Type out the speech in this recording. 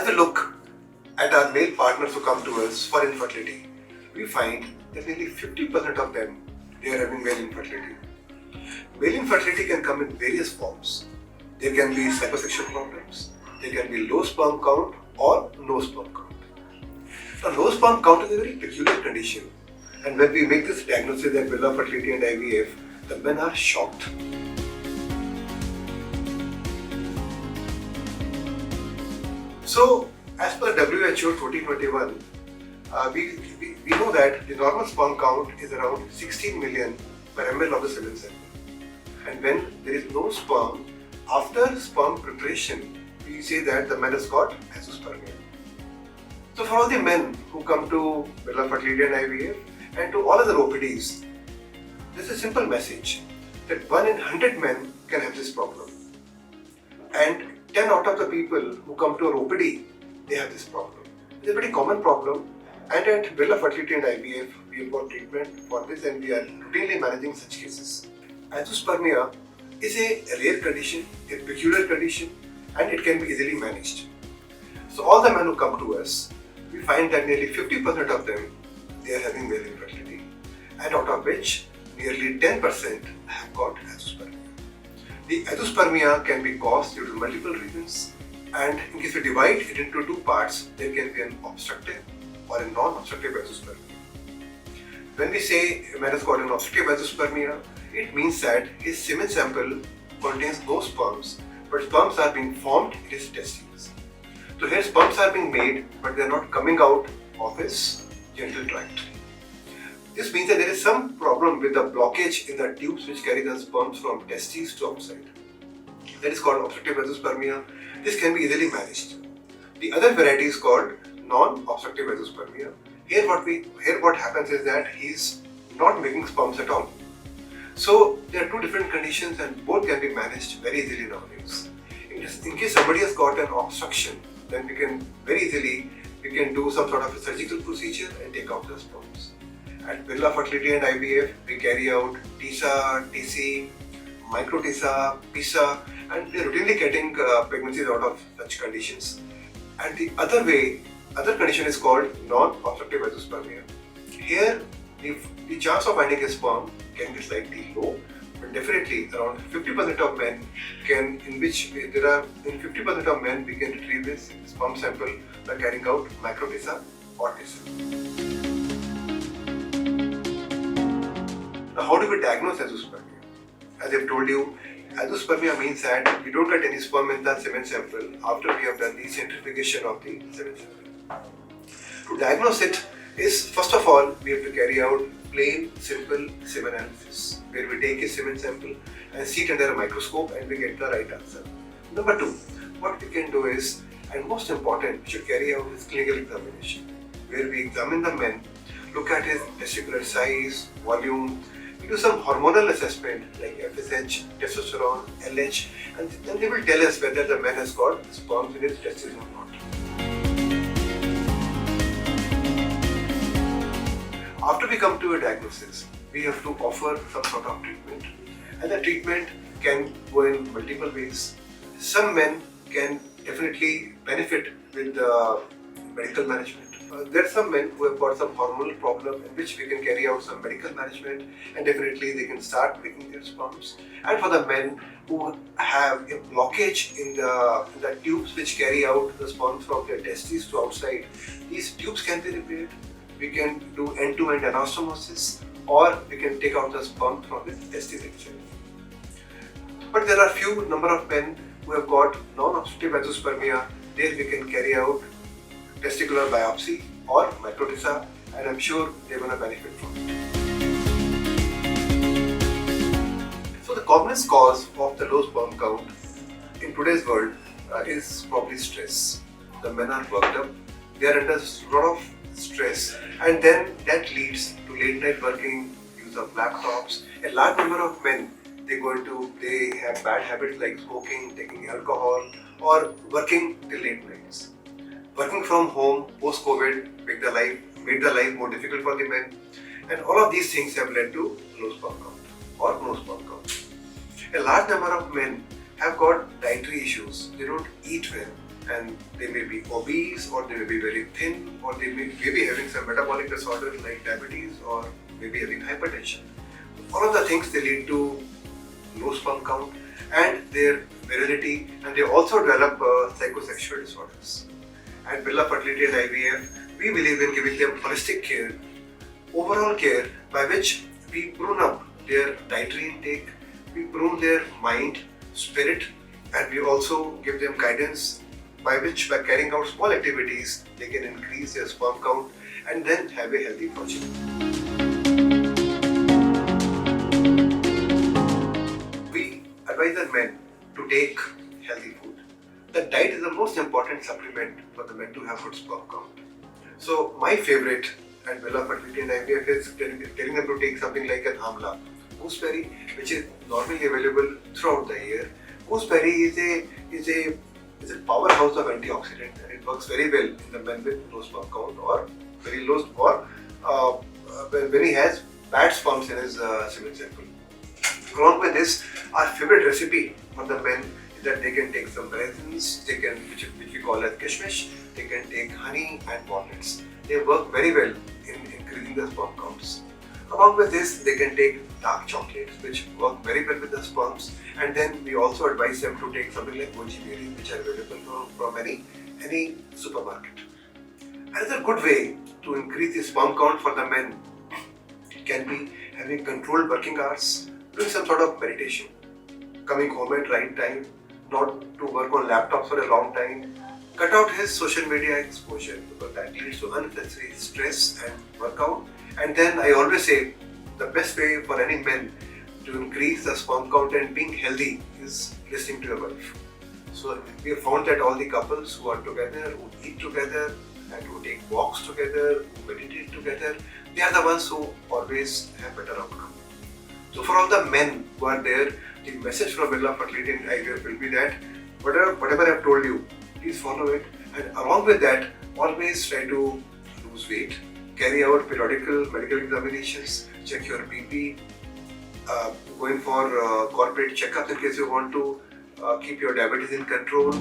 As we look at our male partners who come to us for infertility, we find that nearly 50% of them, they are having male infertility. Male infertility can come in various forms. There can be psychosexual problems, there can be low sperm count or no sperm count. Now, low sperm count is a very peculiar condition, and when we make this diagnosis at Birla Fertility and IVF, the men are shocked. So, as per WHO 2021, we know that the normal sperm count is around 16 million per ml of the semen sample. And when there is no sperm, after sperm preparation, we say that the man has got Azoospermia. So for all the men who come to Birla Fertility and IVF and to all other OPDs, this is a simple message that 1 in 100 men can have this problem. And 10 out of the people who come to our OPD, they have this problem. It's a very common problem, and at Birla Fertility and IVF, we have got treatment for this and we are routinely managing such cases. Azoospermia is a rare condition, a peculiar condition, and it can be easily managed. So all the men who come to us, we find that nearly 50% of them, they are having male infertility, and out of which nearly 10% have got azoospermia. The azoospermia can be caused due to multiple reasons, and in case we divide it into two parts, there can be an obstructive or a non-obstructive azoospermia. When we say a man has got an obstructive azoospermia, it means that his semen sample contains no sperms, but sperms are being formed in his testes. So here sperms are being made, but they are not coming out of his genital tract. This means that there is some problem with the blockage in the tubes which carry the sperms from testes to outside. That is called obstructive azoospermia. This can be easily managed. The other variety is called non-obstructive azoospermia. Here what happens is that he is not making sperms at all. So there are two different conditions and both can be managed very easily nowadays. In case somebody has got an obstruction, then we can very easily do some sort of a surgical procedure and take out the sperms. At Birla Fertility and IVF, we carry out TISA, TC, micro TISA, PISA, and we are routinely getting pregnancies out of such conditions. And the other condition is called non-obstructive azoospermia. Here, the chance of finding a sperm can be slightly low, but definitely around 50% of men in 50% of men we can retrieve this sperm sample by carrying out micro TISA or TISA. Now, how do we diagnose azoospermia? As I've told you, azoospermia means that we don't get any sperm in the semen sample after we have done the centrifugation of the semen sample. To diagnose it is, first of all, we have to carry out plain, simple semen analysis, where we take a semen sample and see it under a microscope and we get the right answer. Number 2, what we can do is, and most important, we should carry out this clinical examination, where we examine the man, look at his testicular size, volume, we do some hormonal assessment like FSH, testosterone, LH, and then they will tell us whether the man has got sperms in his testes or not. After we come to a diagnosis, we have to offer some sort of treatment, and the treatment can go in multiple ways. Some men can definitely benefit with medical management. There are some men who have got some hormonal problem in which we can carry out some medical management, and definitely they can start making their sperms. And for the men who have a blockage in the tubes which carry out the sperms from their testes to outside, these tubes can be repaired. We can do end-to-end anastomosis, or we can take out the sperm from the testes itself. But there are few number of men who have got non-obstructive azoospermia. There we can carry out testicular biopsy or micro TISA, and I'm sure they're going to benefit from it. So the commonest cause of the low sperm count in today's world is probably stress. The men are worked up, they are under a lot of stress, and then that leads to late night working, use of laptops. A large number of men, they have bad habits like smoking, taking alcohol, or working till late nights. Working from home post-COVID made the life more difficult for the men, and all of these things have led to low sperm count or no sperm count. A large number of men have got dietary issues. They don't eat well. and they may be obese, or they may be very thin, or they may be having some metabolic disorders like diabetes, or maybe having hypertension. All of the things, they lead to low sperm count and their virility, and they also develop psychosexual disorders. At Birla Fertility IVF, we believe in giving them holistic care, overall care, by which we prune up their dietary intake, we prune their mind, spirit, and we also give them guidance by which, by carrying out small activities, they can increase their sperm count and then have a healthy progeny. We advise the men to take healthy food. The diet is the most important supplement for the men to have good sperm count. So my favorite at Birla Fertility IVF is telling them to take something like an amla, gooseberry, which is normally available throughout the year. Gooseberry is a powerhouse of antioxidant, and it works very well in the men with low sperm count or very low, or when he has bad sperms in his semen sample. Along with this, our favorite recipe for the men is that they can take some raisins, which we call as kishmish, they can take honey and walnuts. They work very well in increasing the sperm counts. Along with this, they can take dark chocolates, which work very well with the sperms, and then we also advise them to take something like goji berries, which are available from any supermarket. Another good way to increase the sperm count for the men can be having controlled working hours, doing some sort of meditation, coming home at right time, not to work on laptops for a long time, cut out his social media exposure, because that leads to unnecessary stress and workout. And then I always say the best way for any men to increase the sperm count and being healthy is listening to your wife. So we have found that all the couples who are together, who eat together, and who take walks together, who meditate together, they are the ones who always have better outcome. So for all the men who are there, the message from Birla Fertility IVF will be that whatever I have told you, please follow it, and along with that, always try to lose weight, carry out periodical medical examinations, check your BP, go in for corporate checkups in case you want to keep your diabetes in control.